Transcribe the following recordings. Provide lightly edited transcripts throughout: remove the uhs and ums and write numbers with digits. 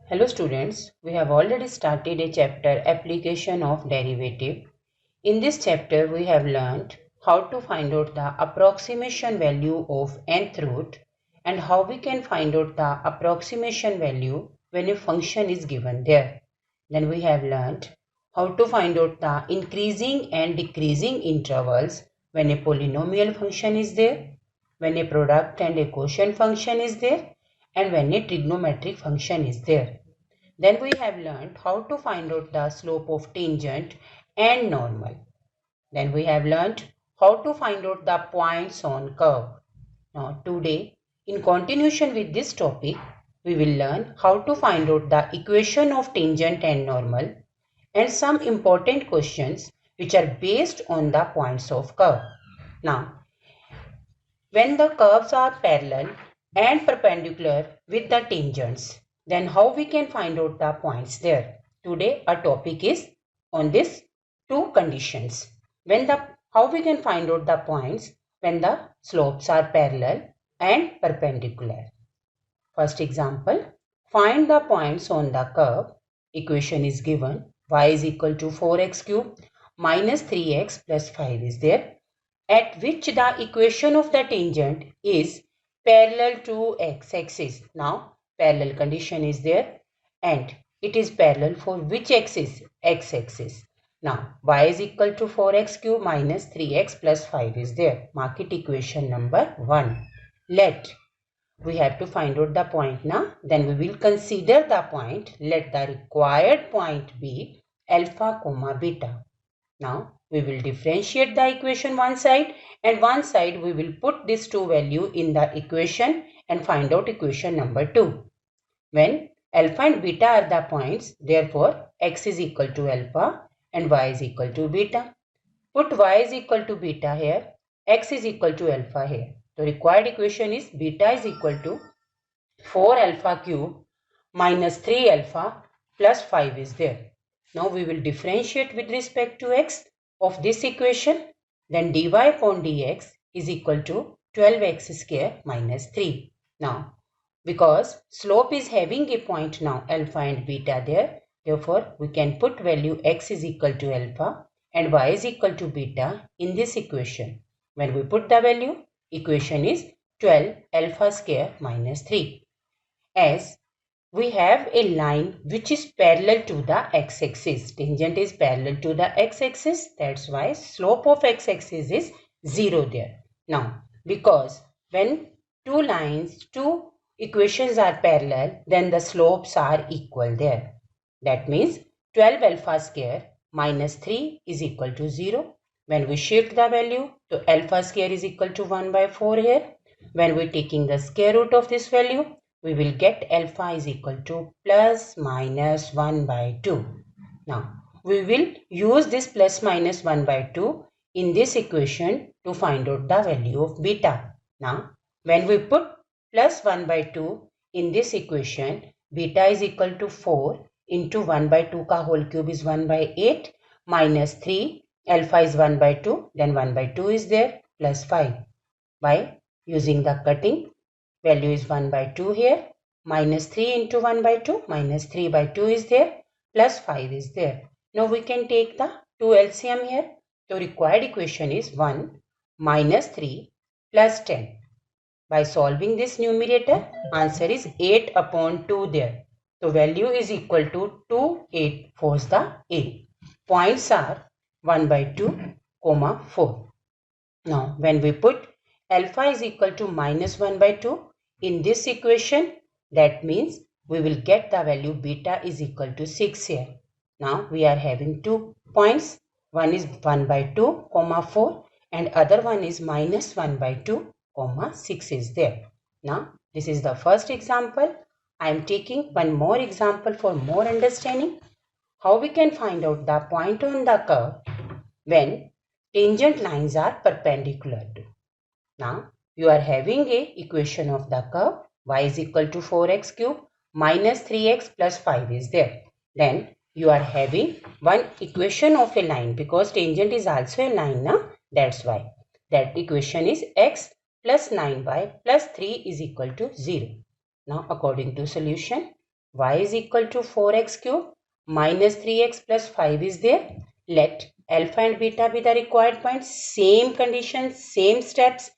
Hello students, we have already started a chapter application of derivative. In this chapter we have learned how to find out the approximation value of nth root and how we can find out the approximation value when a function is given there. Then we have learned how to find out the increasing and decreasing intervals when a polynomial function is there, when a product and a quotient function is there, and when a trigonometric function is there. Then we have learned how to find out the slope of tangent and normal. Then we have learned how to find out the points on curve. Now today, in continuation with this topic, we will learn how to find out the equation of tangent and normal and some important questions which are based on the points of curve. Now, when the curves are parallel and perpendicular with the tangents, then how we can find out the points there? Today our topic is on this two conditions. How we can find out the points when the slopes are parallel and perpendicular. First example, find the points on the curve. Equation is given, y is equal to 4x cube minus 3x plus 5 is there, at which the equation of the tangent is parallel to x-axis. Now parallel condition is there and it is parallel for which axis? X-axis. Now y is equal to 4x cube minus 3x plus 5 is there. Mark it equation number 1. We have to find out the point now. Then we will consider the point. Let the required point be alpha comma beta. Now we will differentiate the equation one side and one side we will put these two values in the equation and find out equation number 2. When alpha and beta are the points, therefore x is equal to alpha and y is equal to beta. Put y is equal to beta here, x is equal to alpha here. The required equation is beta is equal to 4 alpha cube minus 3 alpha plus 5 is there. Now we will differentiate with respect to x of this equation. Then dy upon dx is equal to 12x square minus 3. Now because slope is having a point now alpha and beta there, therefore we can put value x is equal to alpha and y is equal to beta in this equation. When we put the value, equation is 12 alpha square minus 3. As we have a line which is parallel to the x-axis. Tangent is parallel to the x-axis. That's why slope of x-axis is 0 there. Now, because when two equations are parallel, then the slopes are equal there. That means 12 alpha square minus 3 is equal to 0. When we shift the value, so alpha square is equal to 1 by 4 here. When we are taking the square root of this value, we will get alpha is equal to plus minus 1 by 2. Now, we will use this plus minus 1 by 2 in this equation to find out the value of beta. Now, when we put plus 1 by 2 in this equation, beta is equal to 4 into 1 by 2 ka whole cube is 1 by 8 minus 3, alpha is 1 by 2, then 1 by 2 is there plus 5. By using the cutting, value is 1 by 2 here, minus 3 into 1 by 2, minus 3 by 2 is there, plus 5 is there. Now we can take the 2 LCM here. So required equation is 1 minus 3 plus 10. By solving this numerator, answer is 8 upon 2 there. So value is equal to 2, 8 4's the 8. Points are 1 by 2, 4. Now when we put alpha is equal to minus 1 by 2 in this equation, that means we will get the value beta is equal to 6 here. Now we are having 2 points. One is 1 by 2, 4 and other one is minus 1 by 2, 6 is there. Now this is the first example. I am taking one more example for more understanding. How we can find out the point on the curve when tangent lines are perpendicular to. Now you are having a equation of the curve y is equal to 4x cube minus 3x plus 5 is there. Then you are having one equation of a line because tangent is also a line now. That's why that equation is x plus 9y plus 3 is equal to 0. Now according to solution, y is equal to 4x cube minus 3x plus 5 is there. Let alpha and beta be the required points. Same conditions, same steps.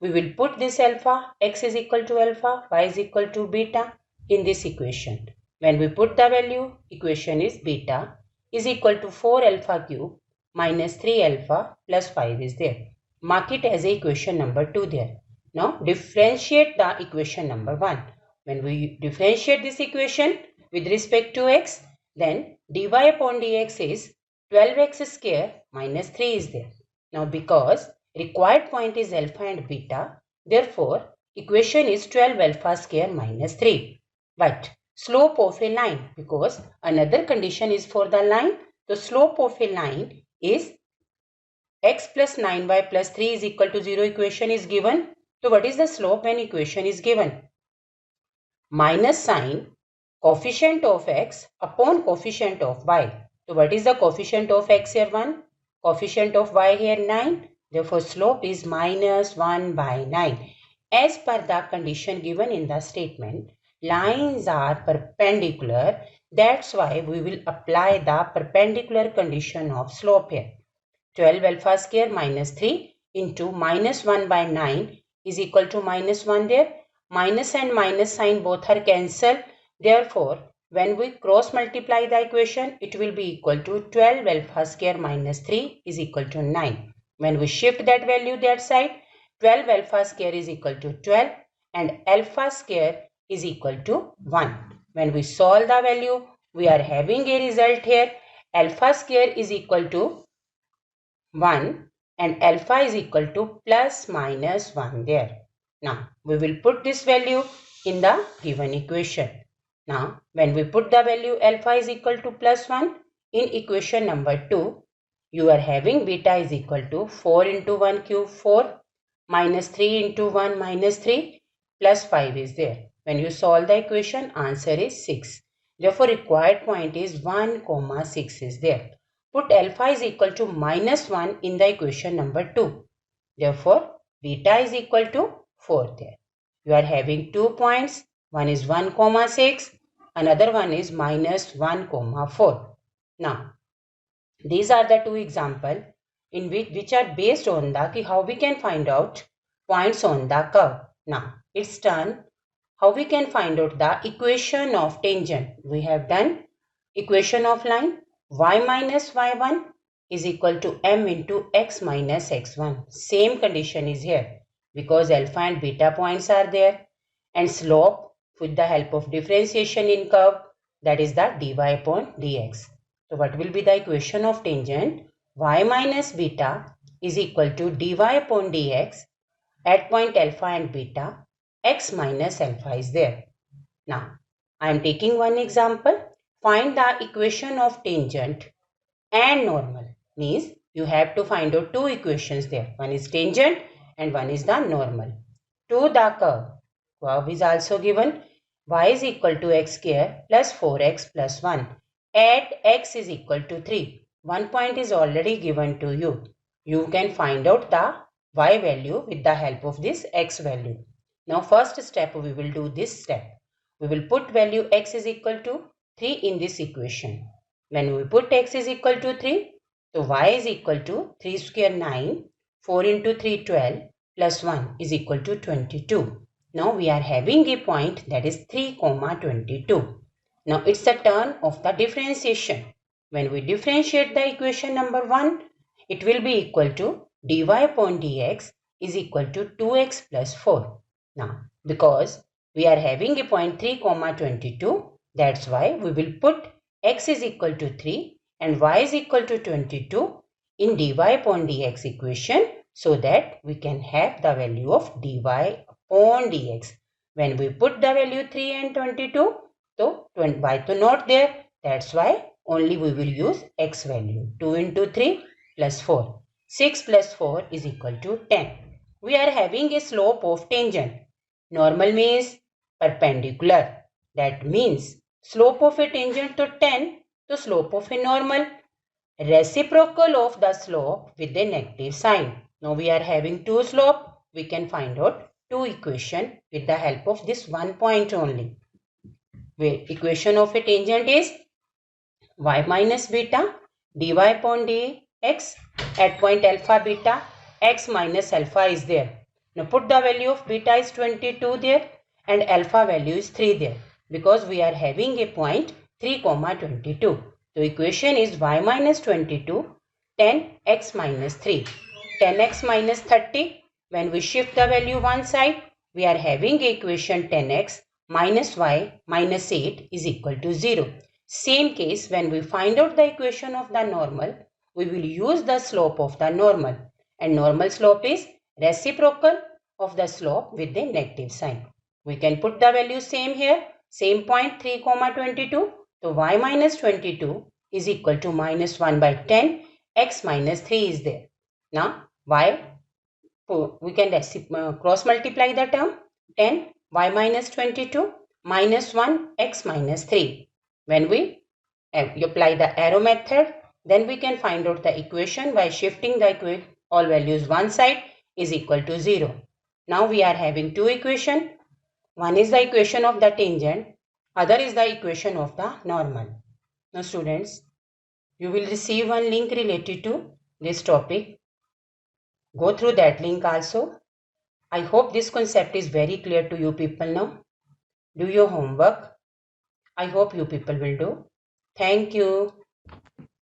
We will put this alpha, x is equal to alpha, y is equal to beta in this equation. When we put the value, equation is beta is equal to 4 alpha cube minus 3 alpha plus 5 is there. Mark it as equation number 2 there. Now differentiate the equation number 1. When we differentiate this equation with respect to x, then dy upon dx is 12x square minus 3 is there. Now because required point is alpha and beta, therefore equation is 12 alpha square minus 3. But slope of a line, because another condition is for the line, the slope of a line is x plus 9y plus 3 is equal to 0 equation is given. So what is the slope when equation is given? Minus sign coefficient of x upon coefficient of y. So what is the coefficient of x here? 1. Coefficient of y here 9. Therefore slope is minus 1 by 9. As per the condition given in the statement, lines are perpendicular. That's why we will apply the perpendicular condition of slope here. 12 alpha square minus 3 into minus 1 by 9 is equal to minus 1 there. Minus and minus sign both are cancelled. Therefore, when we cross multiply the equation, it will be equal to 12 alpha square minus 3 is equal to 9. When we shift that value that side, 12 alpha square is equal to 12 and alpha square is equal to 1. When we solve the value, we are having a result here. Alpha square is equal to 1 and alpha is equal to plus minus 1 there. Now, we will put this value in the given equation. Now, when we put the value alpha is equal to plus 1 in equation number 2, you are having beta is equal to 4 into 1 cube 4 minus 3 into 1 minus 3 plus 5 is there. When you solve the equation, answer is 6. Therefore, required point is 1, 6 is there. Put alpha is equal to minus 1 in the equation number 2. Therefore, beta is equal to 4 there. You are having 2 points. One is 1, 6. Another one is minus 1, 4. Now, these are the two examples in which are based on the how we can find out points on the curve. Now, it's done. How we can find out the equation of tangent. We have done equation of line. Y minus y1 is equal to m into x minus x1. Same condition is here because alpha and beta points are there, and slope with the help of differentiation in curve, that is the dy upon dx. So what will be the equation of tangent? Y minus beta is equal to dy upon dx at point alpha and beta, x minus alpha is there. Now, I am taking one example. Find the equation of tangent and normal. Means you have to find out two equations there. One is tangent and one is the normal. To the curve. Curve is also given. Y is equal to x square plus 4x plus 1. At x is equal to 3. 1 point is already given to you. You can find out the y value with the help of this x value. Now first step we will do this step. We will put value x is equal to 3 in this equation. When we put x is equal to 3, so y is equal to 3 square 9, 4 into 3 12 plus 1 is equal to 22. Now we are having a point that is 3, 22. Now it's the turn of the differentiation. When we differentiate the equation number 1, it will be equal to dy upon dx is equal to 2x plus 4. Now because we are having a point 3, 22, that's why we will put x is equal to 3 and y is equal to 22 in dy upon dx equation, so that we can have the value of dy upon dx. When we put the value 3 and 22, so y to not there, that's why only we will use x value. 2 into 3 plus 4. 6 plus 4 is equal to 10. We are having a slope of tangent. Normal means perpendicular. That means slope of a tangent to 10, the slope of a normal. Reciprocal of the slope with a negative sign. Now we are having two slope. We can find out two equation with the help of this 1 point only. where equation of a tangent is y minus beta dy upon dx at point alpha beta x minus alpha is there. Now put the value of beta is 22 there and alpha value is 3 there because we are having a point 3 comma 22. So equation is y minus 22 10x minus 3. 10x minus 30. When we shift the value one side, we are having equation 10x minus y minus 8 is equal to 0. Same case, when we find out the equation of the normal, we will use the slope of the normal. And normal slope is reciprocal of the slope with the negative sign. We can put the value same here. Same point 3 comma 22. So y minus 22 is equal to minus 1 by 10. X minus 3 is there. Now y, we can cross multiply the term. 10 y minus 22 minus 1 x minus 3. When we apply the arrow method, then we can find out the equation by shifting the all values one side is equal to 0. Now we are having two equations. One is the equation of the tangent, other is the equation of the normal. Now students, you will receive one link related to this topic. Go through that link also. I hope this concept is very clear to you people now. Do your homework. I hope you people will do. Thank you.